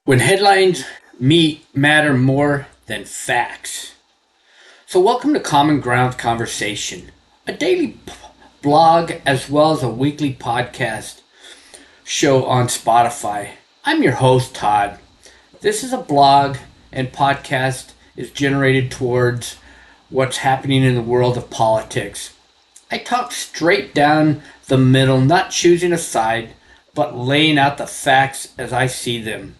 when headlines matter more than facts. So, welcome to Common Ground Conversation, a daily blog as well as a weekly podcast show on Spotify. I'm your host, Todd. This is a blog and podcast is generated towards what's happening in the world of politics. I talk straight down the middle, not choosing a side, but laying out the facts as I see them.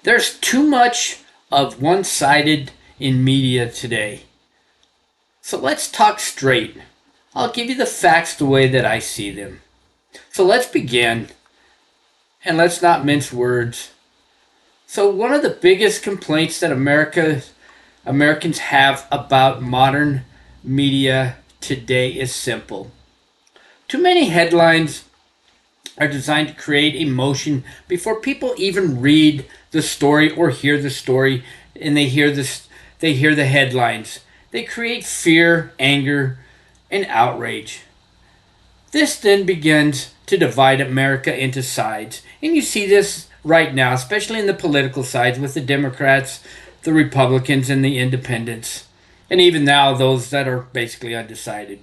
There's too much of one-sided in media today. So let's talk straight. I'll give you the facts the way that I see them. So let's begin, and let's not mince words. So one of the biggest complaints that Americans have about modern media today is simple. Too many headlines are designed to create emotion before people even read the story or hear the story, and they hear the headlines. They create fear, anger, and outrage. This then begins to divide America into sides. And you see this right now, especially in the political sides with the Democrats, the Republicans, and the independents. And even now, those that are basically undecided.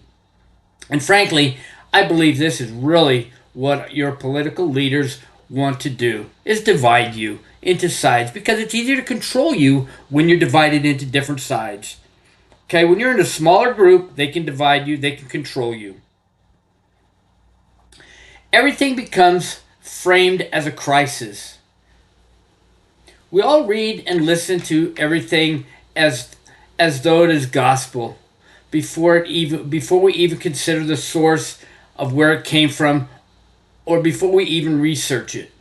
And frankly, I believe this is really what your political leaders want to do, is divide you into sides, because it's easier to control you when you're divided into different sides. Okay, when you're in a smaller group, they can divide you, they can control you. Everything becomes framed as a crisis. We all read and listen to everything as though it is gospel before we even consider the source of where it came from, or before we even research it.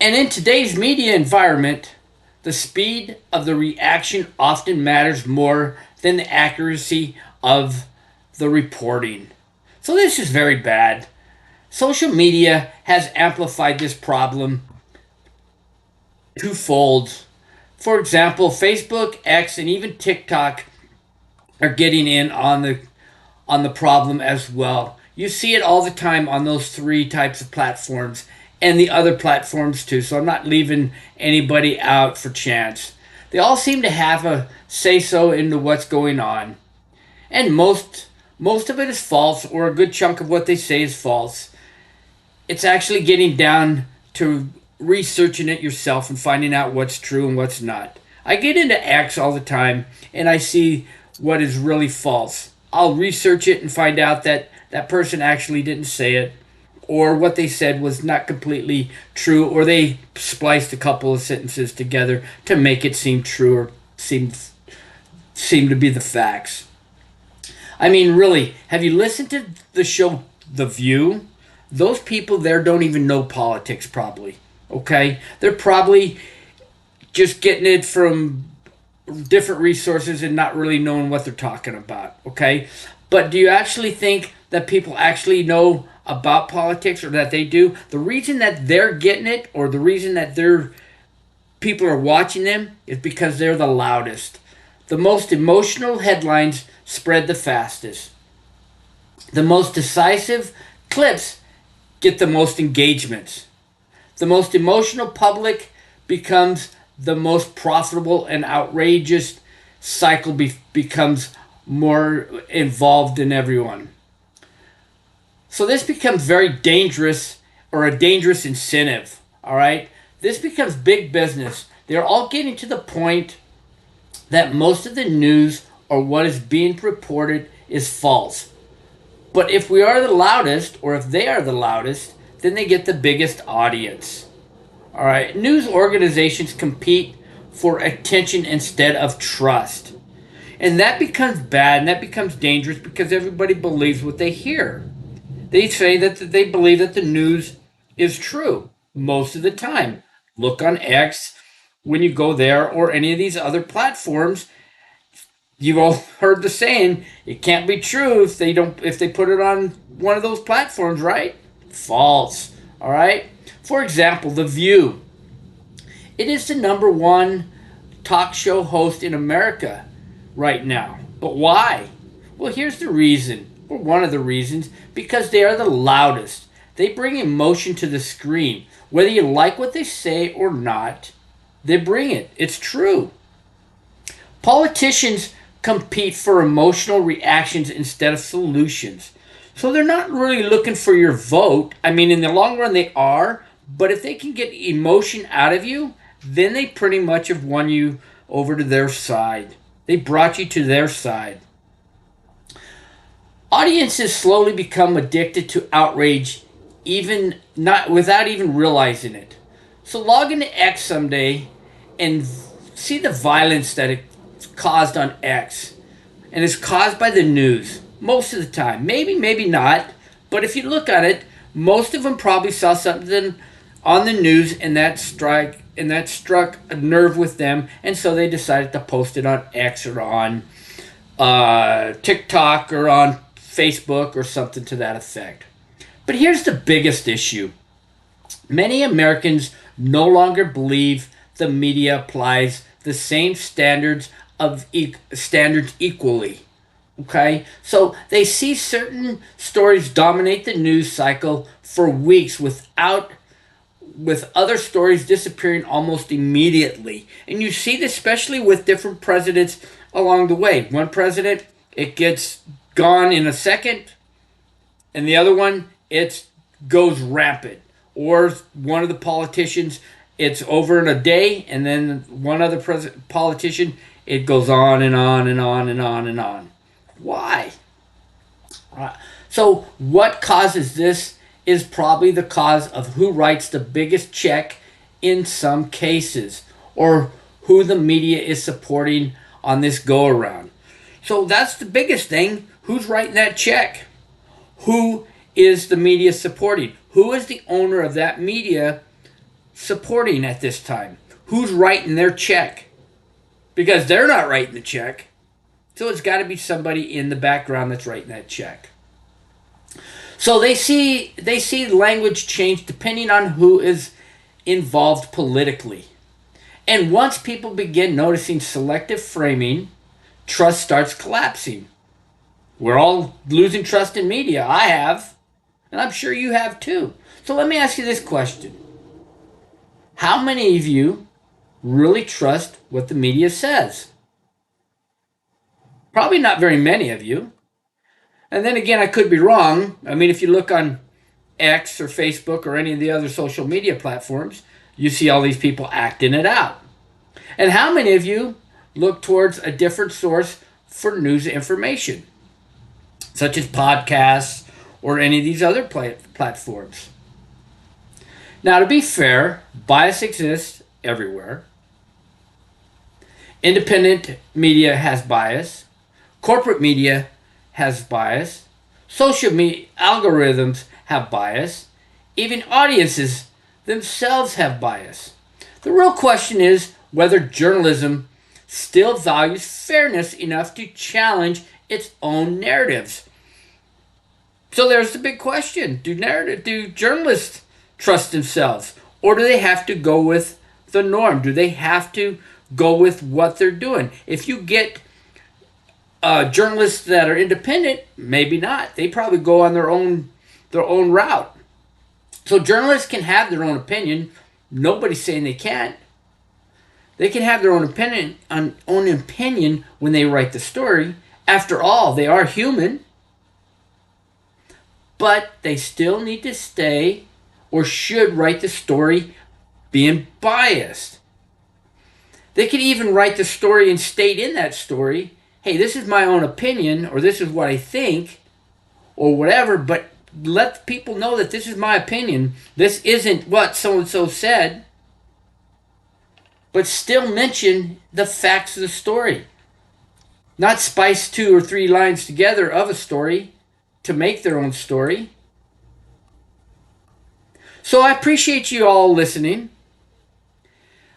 And in today's media environment, the speed of the reaction often matters more than the accuracy of the reporting. So this is very bad. Social media has amplified this problem twofold. For example, Facebook, X, and even TikTok are getting in on the problem as well. You see it all the time on those three types of platforms and the other platforms too. So I'm not leaving anybody out for chance. They all seem to have a say-so into what's going on. And most of it is false, or a good chunk of what they say is false. It's actually getting down to researching it yourself and finding out what's true and what's not. I get into X all the time and I see what is really false. I'll research it and find out that that person actually didn't say it, or what they said was not completely true, or they spliced a couple of sentences together to make it seem true or seem to be the facts. I mean, really, have you listened to the show The View? Those people there don't even know politics, probably. Okay? They're probably just getting it from different resources and not really knowing what they're talking about. Okay? But do you actually think that people actually know about politics, or that they do? The reason that they're getting it, or the reason that people are watching them, is because they're the loudest. The most emotional headlines spread the fastest. The most decisive clips get the most engagements. The most emotional public becomes the most profitable, and outrageous cycle becomes more involved in everyone. So this becomes very dangerous, or a dangerous incentive, all right? This becomes big business. They're all getting to the point that most of the news or what is being reported is false. But if we are the loudest, or if they are the loudest, then they get the biggest audience. All right, news organizations compete for attention instead of trust. And that becomes bad, and that becomes dangerous, because everybody believes what they hear. They say that they believe that the news is true most of the time. Look on X when you go there, or any of these other platforms. You've all heard the saying, it can't be true if they put it on one of those platforms, right? False. All right? For example, The View. It is the number one talk show host in America right now. But why? Well, here's the reason, or one of the reasons: because they are the loudest. They bring emotion to the screen. Whether you like what they say or not, they bring it. It's true. Politicians compete for emotional reactions instead of solutions. So they're not really looking for your vote. I mean, in the long run, they are. But if they can get emotion out of you, then they pretty much have won you over to their side. They brought you to their side. Audiences slowly become addicted to outrage, even not without even realizing it. So log into X someday and see the violence that it's caused on X, and it's caused by the news most of the time. Maybe not, but if you look at it, most of them probably saw something on the news and that struck a nerve with them, and so they decided to post it on X or on TikTok or on Facebook or something to that effect. But here's the biggest issue. Many Americans no longer believe the media applies the same standards equally. Okay? So they see certain stories dominate the news cycle for weeks with other stories disappearing almost immediately. And you see this especially with different presidents along the way. One president, it gets gone in a second, and the other one, it goes rampant. Or one of the politicians, it's over in a day, and then one other politician, it goes on and on and on and on and on. Why? So what causes this is probably the cause of who writes the biggest check in some cases, or who the media is supporting on this go-around. So that's the biggest thing. Who's writing that check? Who is the media supporting? Who is the owner of that media supporting at this time? Who's writing their check? Because they're not writing the check. So it's got to be somebody in the background that's writing that check. So they see language change depending on who is involved politically. And once people begin noticing selective framing, trust starts collapsing. We're all losing trust in media. I have. And I'm sure you have too. So let me ask you this question. How many of you really trust what the media says? Probably not very many of you. And then again, I could be wrong. I mean, if you look on X or Facebook or any of the other social media platforms, you see all these people acting it out. And how many of you look towards a different source for news information, such as podcasts or any of these other platforms? Now, to be fair, bias exists everywhere. Independent media has bias. Corporate media has bias. Social media algorithms have bias. Even audiences themselves have bias. The real question is whether journalism still values fairness enough to challenge its own narratives. So there's the big question. Do journalists trust themselves? Or do they have to go with the norm? Do they have to go with what they're doing? If you get journalists that are independent, maybe not. They probably go on their own route. So journalists can have their own opinion. Nobody's saying they can't. They can have their own opinion when they write the story. After all, they are human. But they still need to stay or should write the story being biased. They could even write the story and state in that story, hey, this is my own opinion, or this is what I think, or whatever, but let people know that this is my opinion. This isn't what so-and-so said, but still mention the facts of the story. Not spice 2 or 3 lines together of a story to make their own story. So I appreciate you all listening.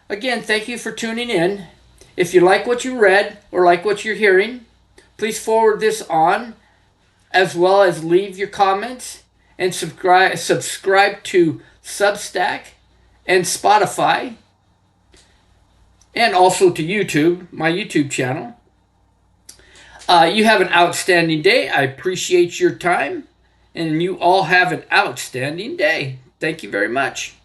Again, thank you for tuning in. If you like what you read or like what you're hearing, please forward this on, as well as leave your comments and subscribe to Substack and Spotify, and also to YouTube, my YouTube channel. You have an outstanding day. I appreciate your time. And you all have an outstanding day. Thank you very much.